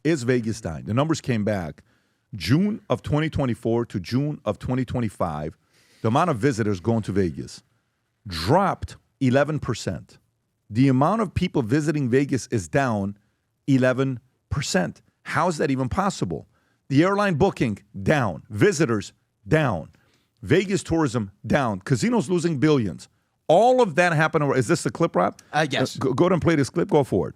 Is Vegas dying? The numbers came back. June of 2024 to June of 2025, the amount of visitors going to Vegas dropped 11%. The amount of people visiting Vegas is down 11%. How is that even possible? The airline booking, down. Visitors, down. Vegas tourism, down. Casinos losing billions. All of that happened. Is this the clip, Rob? Yes. Go ahead and play this clip. Go forward.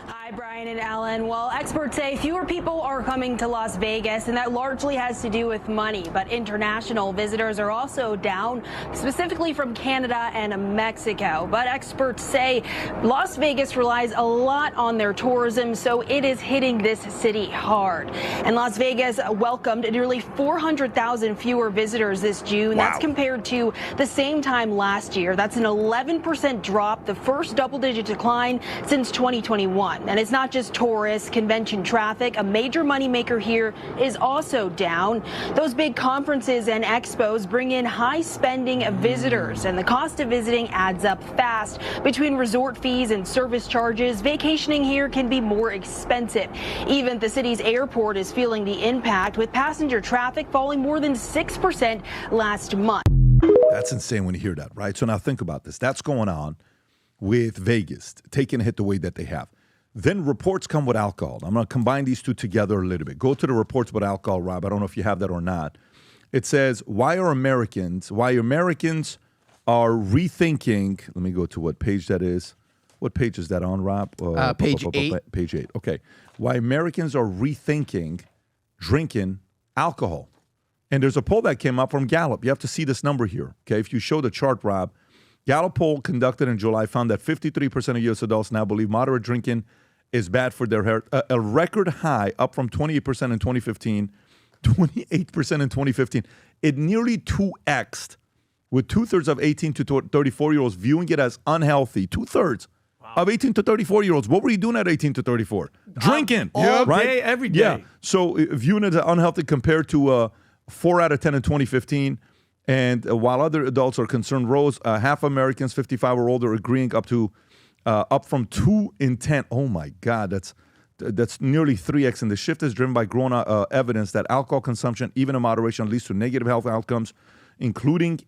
Hi, Brian and Alan. Well, experts say fewer people are coming to Las Vegas, and that largely has to do with money. But international visitors are also down, specifically from Canada and Mexico. But experts say Las Vegas relies a lot on their tourism, so it is hitting this city hard. And Las Vegas welcomed nearly 400,000 fewer visitors this June. Wow. That's compared to the same time last year. That's an 11% drop, the first double-digit decline since 2021. And it's not just tourists, convention traffic. A major moneymaker here is also down. Those big conferences and expos bring in high-spending visitors, and the cost of visiting adds up fast. Between resort fees and service charges, vacationing here can be more expensive. Even the city's airport is feeling the impact, with passenger traffic falling more than 6% last month. That's insane when you hear that, right? So now think about this. That's going on with Vegas, taking a hit the way that they have. Then reports come with alcohol. I'm going to combine these two together a little bit. Go to the reports with alcohol, Rob. I don't know if you have that or not. It says, why Americans are rethinking. Let me go to what page that is. What page is that on, Rob? Page 8. Page 8. Okay. Why Americans are rethinking drinking alcohol. And there's a poll that came up from Gallup. You have to see this number here. Okay. If you show the chart, Rob, Gallup poll conducted in July found that 53% of U.S. adults now believe moderate drinking is bad for their health, a record high, up from 28% in 2015, 28% in 2015. It nearly 2x'd, with two-thirds of 18 to 34-year-olds viewing it as unhealthy. Two-thirds of 18 to 34-year-olds. What were you doing at 18 to 34? Drinking. All right? day, every day. Yeah. So viewing it as unhealthy compared to 4 out of 10 in 2015. And while other adults are concerned, rose, half Americans 55 or older agreeing up from 2 in 10. Oh my God, that's nearly 3x. And the shift is driven by growing evidence that alcohol consumption, even in moderation, leads to negative health outcomes, including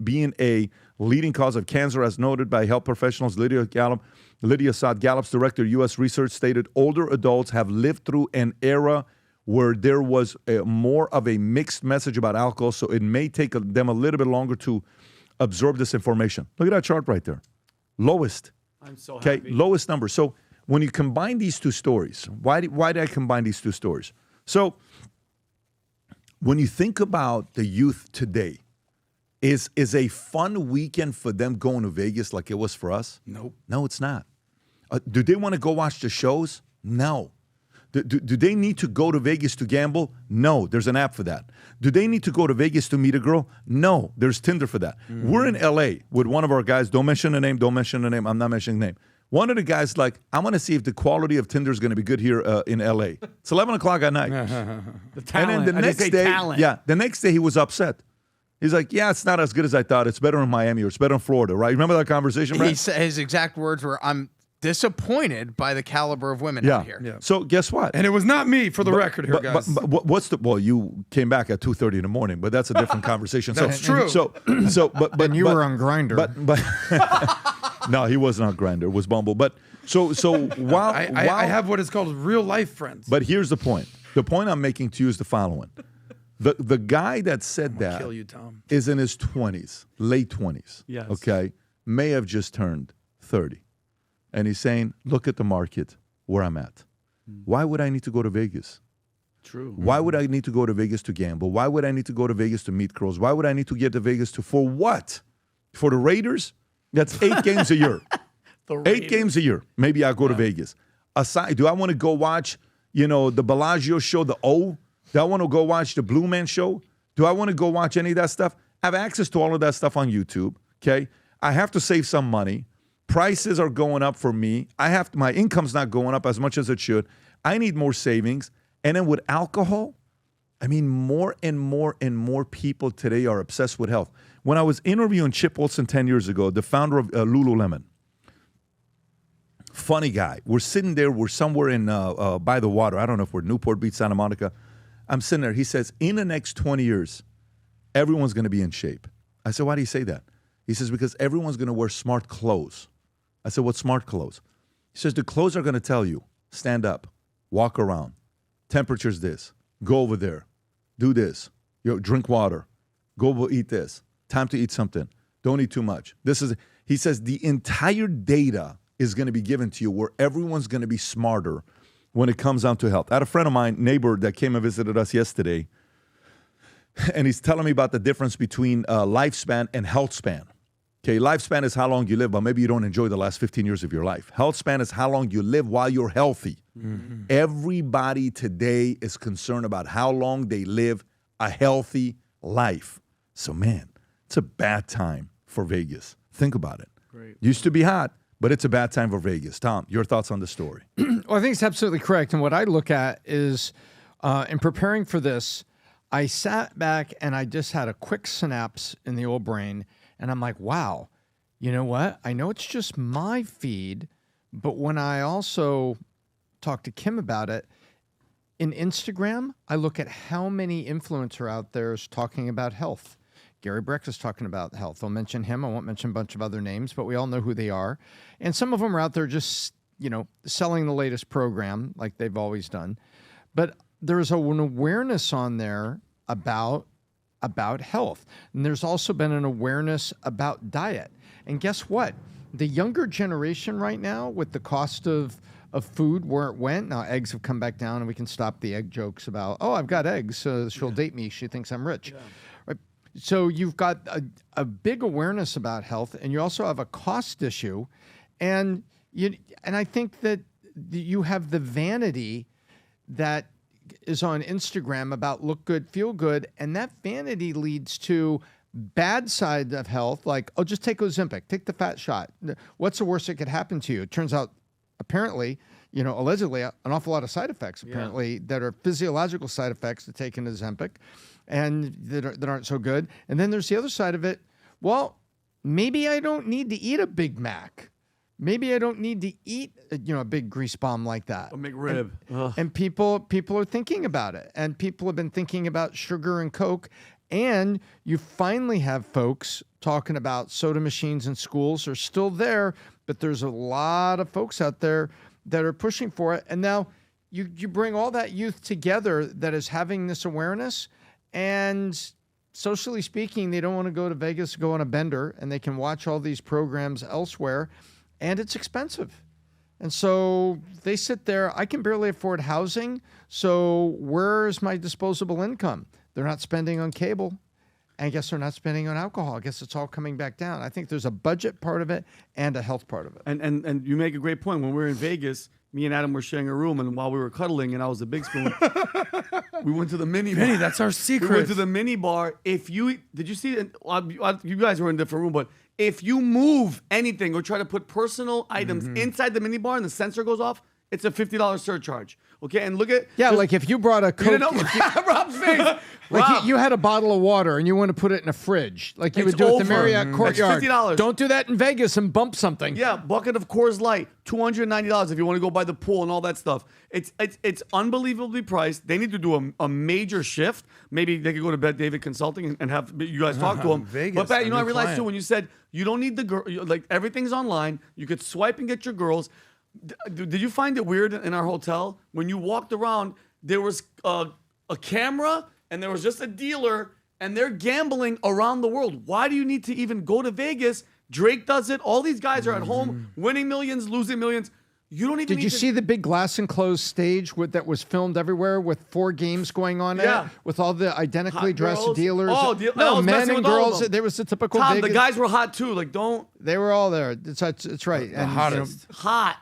being a leading cause of cancer, as noted by health professionals. Lydia Saad, Gallup's director of U.S. research, stated older adults have lived through an era where there was more of a mixed message about alcohol, so it may take them a little bit longer to absorb this information. Look at that chart right there. Lowest. I'm so happy. Lowest number. So when you combine these two stories, why did I combine these two stories? So when you think about the youth today, is a fun weekend for them going to Vegas like it was for us? Nope. No, it's not. Do they want to go watch the shows? No. Do they need to go to Vegas to gamble? No, there's an app for that. Do they need to go to Vegas to meet a girl? No, there's Tinder for that. Mm-hmm. We're in L.A. with one of our guys. Don't mention the name. I'm not mentioning the name. One of the guys like, I want to see if the quality of Tinder is going to be good here in L.A. It's 11 o'clock at night. The talent. And then the next day, the next day he was upset. He's like, yeah, it's not as good as I thought. It's better in Miami or it's better in Florida, right? Remember that conversation, Brad? His exact words were, I'm disappointed by the caliber of women out here. Yeah. So guess what? And it was not me, for the record here, guys. But well, you came back at 2:30 in the morning, but that's a different conversation. That's true. But you were on Grindr. But no, he wasn't on Grindr. It was Bumble. But so while I have what is called real life friends. But here's the point. The point I'm making to you is the following. The guy that said that kill you, Tom. is in his 20s, late 20s. Yes. Okay, may have just turned 30. And he's saying, look at the market where I'm at. Why would I need to go to Vegas? True. Why would I need to go to Vegas to gamble? Why would I need to go to Vegas to meet girls? Why would I need to get to Vegas for what? For the Raiders? That's 8 games a year. 8 games a year. Maybe I'll go to Vegas. Aside, do I want to go watch, the Bellagio show, the O? Do I want to go watch the Blue Man show? Do I want to go watch any of that stuff? I have access to all of that stuff on YouTube, okay? I have to save some money. Prices are going up for me. My income's not going up as much as it should. I need more savings. And then with alcohol, I mean, more and more and more people today are obsessed with health. When I was interviewing Chip Wilson 10 years ago, the founder of Lululemon, funny guy. We're sitting there. We're somewhere in by the water. I don't know if we're Newport Beach, Santa Monica. I'm sitting there. He says, in the next 20 years, everyone's going to be in shape. I said, why do you say that? He says, because everyone's going to wear smart clothes. I said, what smart clothes? He says, the clothes are going to tell you, stand up, walk around, temperature's this, go over there, do this, drink water, go eat this, time to eat something, don't eat too much. He says, the entire data is going to be given to you where everyone's going to be smarter when it comes down to health. I had a friend of mine, neighbor, that came and visited us yesterday, and he's telling me about the difference between lifespan and health span. Okay, lifespan is how long you live, but maybe you don't enjoy the last 15 years of your life. Health span is how long you live while you're healthy. Mm-hmm. Everybody today is concerned about how long they live a healthy life. So, man, it's a bad time for Vegas. Think about it. Great. Used to be hot, but it's a bad time for Vegas. Tom, your thoughts on the story? Well, I think it's absolutely correct. And what I look at is, in preparing for this, I sat back and I just had a quick synapse in the old brain. And I'm like, wow, you know what? I know it's just my feed, but when I also talk to Kim about it, in Instagram, I look at how many influencers out there is talking about health. Gary Breck is talking about health. I'll mention him. I won't mention a bunch of other names, but we all know who they are. And some of them are out there just, selling the latest program like they've always done. But there's an awareness on there about health. And there's also been an awareness about diet. And guess what? The younger generation right now, with the cost of food where it went, now eggs have come back down and we can stop the egg jokes about, oh, I've got eggs, so she'll date me. She thinks I'm rich. Yeah. Right? So you've got a big awareness about health, and you also have a cost issue. And I think that you have the vanity that is on Instagram about look good, feel good, and that vanity leads to bad side of health, like, oh, just take Ozempic, take the fat shot. What's the worst that could happen to you? It turns out, apparently, allegedly, an awful lot of side effects, apparently, that are physiological side effects to taking Ozempic, and that aren't so good. And then there's the other side of it. Well, maybe I don't need to eat a Big Mac. Maybe I don't need to eat, a big grease bomb like that. A McRib. And people are thinking about it. And people have been thinking about sugar and Coke. And you finally have folks talking about soda machines in schools are still there, but there's a lot of folks out there that are pushing for it. And now you bring all that youth together that is having this awareness, and socially speaking, they don't want to go to Vegas, go on a bender, and they can watch all these programs elsewhere. And it's expensive. And so they sit there. I can barely afford housing. So where's my disposable income? They're not spending on cable. And I guess they're not spending on alcohol. I guess it's all coming back down. I think there's a budget part of it and a health part of it. And you make a great point. When we were in Vegas, me and Adam were sharing a room, and while we were cuddling and I was the big spoon, we went to the mini bar. Vinny, that's our secret. We went to the mini bar. Did you see it? You guys were in a different room, but if you move anything or try to put personal items inside the mini bar and the sensor goes off, it's a $50 surcharge. Okay, and look at like if you brought a Coke, Rob's face. like Rob. you had a bottle of water and you want to put it in a fridge, like you would do at the Marriott Courtyard. It's $50. Don't do that in Vegas and bump something. Yeah, bucket of Coors Light, $290 if you want to go by the pool and all that stuff. It's unbelievably priced. They need to do a major shift. Maybe they could go to Bed David Consulting and have you guys talk to them. Vegas, but Pat, I realized client. too when you said you don't need the girl, like everything's online. You could swipe and get your girls. Did you find it weird in our hotel when you walked around? There was a camera and there was just a dealer, and they're gambling around the world. Why do you need to even go to Vegas? Drake does it. All these guys are at home winning millions, losing millions. You don't even. Did you see the big glass enclosed stage that was filmed everywhere with 4 games going on there, with all the identically dressed dealers? No, men and girls. There was the typical. Tom, Vegas. the guys were hot too. Like, don't. They were all there. It's right. The hottest. Hot.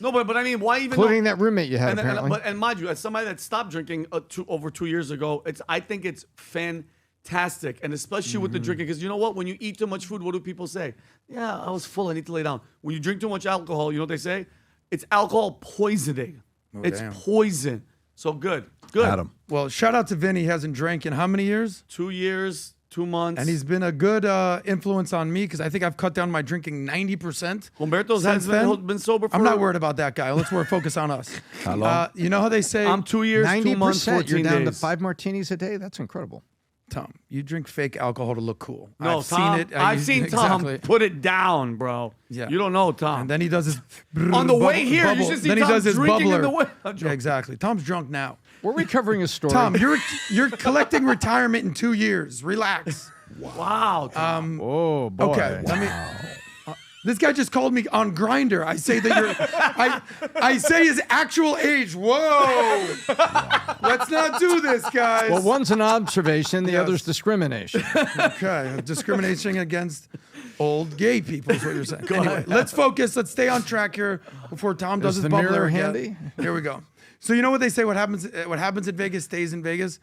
No, but I mean, why even? Including that roommate you had, apparently. And mind you, as somebody that stopped drinking over 2 years ago, I think it's fantastic, and especially with the drinking, because you know what? When you eat too much food, what do people say? Yeah, I was full. I need to lay down. When you drink too much alcohol, you know what they say? It's alcohol poisoning. It's poison. So good. Adam. Well, shout out to Vinny. He hasn't drank in how many years? 2 years. 2 months. And he's been a good influence on me because I think I've cut down my drinking 90%. Humberto's since been sober for... I'm not worried about that guy. Let's focus on us. How long? You know how they say... I'm 2 years, 2 months, 14 You're down to days. 5 martinis a day? That's incredible. Tom, you drink fake alcohol to look cool. No, I've Tom, seen it. I've seen Tom exactly. put it down, bro. Yeah. You don't know, Tom. And then he does his... On the way here, you should see then Tom he does his drinking bubbler. in the way. Yeah, exactly. Tom's drunk now. We're recovering a story. Tom, you're collecting retirement in 2 years. Relax. Wow. Tom. Oh, boy. Okay, let me. This guy just called me on Grindr. I say that you're. I say his actual age. Whoa! Let's not do this, guys. Well, one's an observation, the Yes. other's discrimination. Okay, discrimination against old gay people is what you're saying. Anyway, let's focus. Let's stay on track here before Tom does Is his the bubbler mirror again. handy? Here we go. So you know what they say? What happens in Vegas stays in Vegas.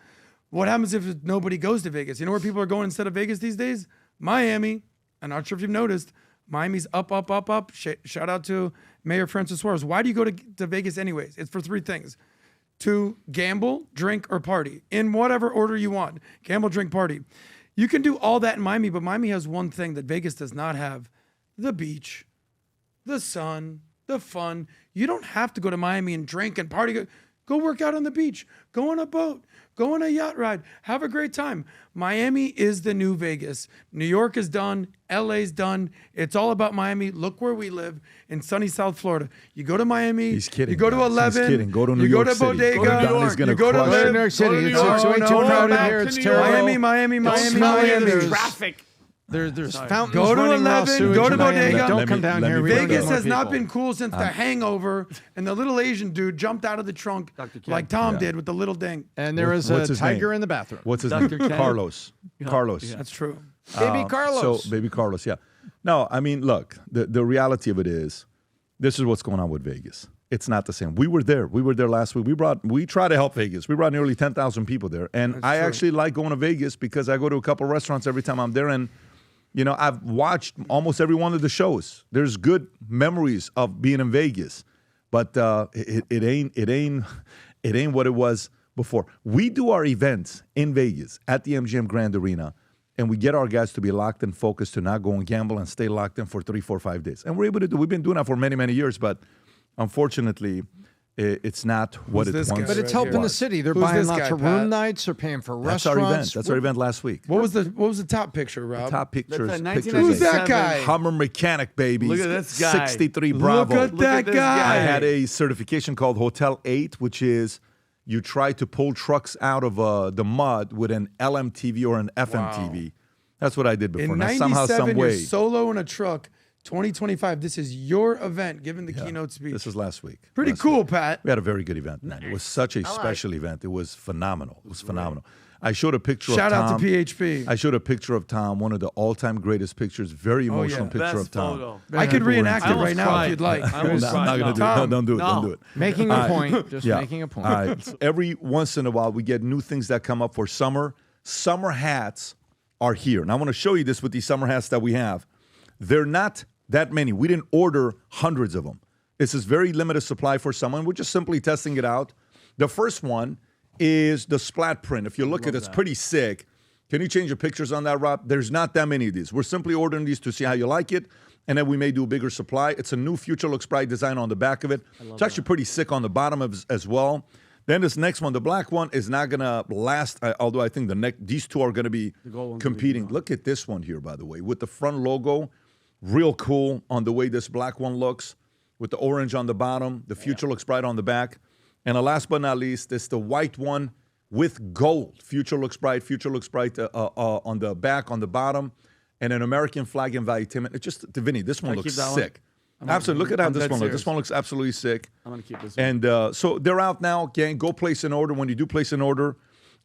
What happens if nobody goes to Vegas? You know where people are going instead of Vegas these days? Miami. I'm not sure if you've noticed. Miami's up, up, up, up. Shout out to Mayor Francis Suarez. Why do you go to Vegas anyways? It's for 3 things. To gamble, drink, or party. In whatever order you want. Gamble, drink, party. You can do all that in Miami, but Miami has one thing that Vegas does not have. The beach, the sun, the fun. You don't have to go to Miami and drink and party. Go work out on the beach. Go on a boat. Go on a yacht ride. Have a great time. Miami is the new Vegas. New York is done. LA's done. It's all about Miami. Look where we live in sunny South Florida. You go to Miami. He's kidding. You go to guys. 11. He's kidding. Go to New you York go to City. Bodega. Go to New York. You Gonna go to crush Live. it. New York City. Go to It's New York. way too No, crowded back here. to It's New terrible. York. Miami. There's Traffic. There's fountains Go to running raw 11, sewage go to in Miami. Bodega. Don't Let come me- down let here. me We bring don't it Vegas get more has not people. been cool since The Hangover, and the little Asian dude jumped out of the trunk like Tom did with the little ding. And there was What's a his tiger name? in the bathroom. What's his Dr. name? Ken. Carlos. Carlos. That's true. Baby Carlos. So, baby Carlos, yeah. No, I mean, look, the reality of it is, this is what's going on with Vegas. It's not the same. We were there. We were there last week. We tried to help Vegas. We brought nearly 10,000 people there. And I actually like going to Vegas because I go to a couple restaurants every time I'm there. And, you know, I've watched almost every one of the shows. There's good memories of being in Vegas. But it ain't what it was before. We do our events in Vegas at the MGM Grand Arena, and we get our guys to be locked and focused to not go and gamble and stay locked in for 3, 4, 5 days. And we're able to do. We've been doing that for many, many years, but unfortunately, it's not what Who's it this once guy? But it's Right helping here. the city. They're Who's buying this lots guy, of Pat? room nights. They're paying for That's our restaurants. event. That's our event last week. What was the top picture, Rob? Top pictures. That's a pictures. 1997 Who's that guy? Hummer mechanic, baby. Look at this guy. 63 Bravo. Look at that this guy. guy. I had a certification called Hotel 8, which is you try to pull trucks out of the mud with an LMTV or an FMTV. That's what I did before. In Now, somehow, 97, some you're way. solo in a truck. 2025. This is your event, giving the keynote speech. This was last week. Pretty Last cool, week. Pat. We had a very good event, man. It was such a special event. It was phenomenal. It was phenomenal. I showed a picture Shout of out Tom. to PHP. I showed a picture of Tom, one of the all-time greatest pictures, very emotional yeah. picture Best of Tom. photo. I could reenact I it almost right now cried. if you'd like. I almost I'm cried. not going to do it. Tom. No, don't do it. No. Don't do it. Making a point. Just making a point. All right. So every once in a while, we get new things that come up for summer. Summer hats are here. And I want to show you this with these summer hats that we have. They're not that many. We didn't order hundreds of them. This is very limited supply for someone. We're just simply testing it out. The first one is the splat print. If you look at it, it's pretty sick. Can you change the pictures on that, Rob? There's not that many of these. We're simply ordering these to see how you like it, and then we may do a bigger supply. It's a new Future Looks Bright design on the back of it. It's actually pretty sick on the bottom as well. Then this next one, the black one, is not going to last, although I think these two are going to be competing. Look at this one here, by the way, with the front logo. Real cool on the way this black one looks, with the orange on the bottom. The Future Looks Bright on the back. And last but not least, it's the white one with gold. Future Looks Bright on the back, on the bottom, and an American flag and Valuetainment. It's just, Vinny, this one looks keep that one? sick. Absolutely. Look at how I'm this dead one looks. serious. This one looks absolutely sick. I'm going to keep this one. And so they're out now. Gang, go place an order. When you do place an order,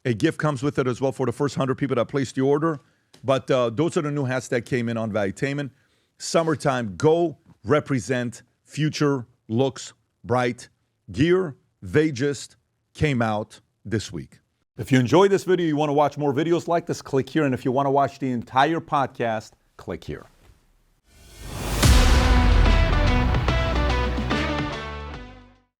a gift comes with it as well for the first 100 people that placed the order. But those are the new hats that came in on Valuetainment. Summertime, go represent Future Looks Bright gear. They just came out this week. If you enjoyed this video, you want to watch more videos like this, click here. And if you want to watch the entire podcast, click here.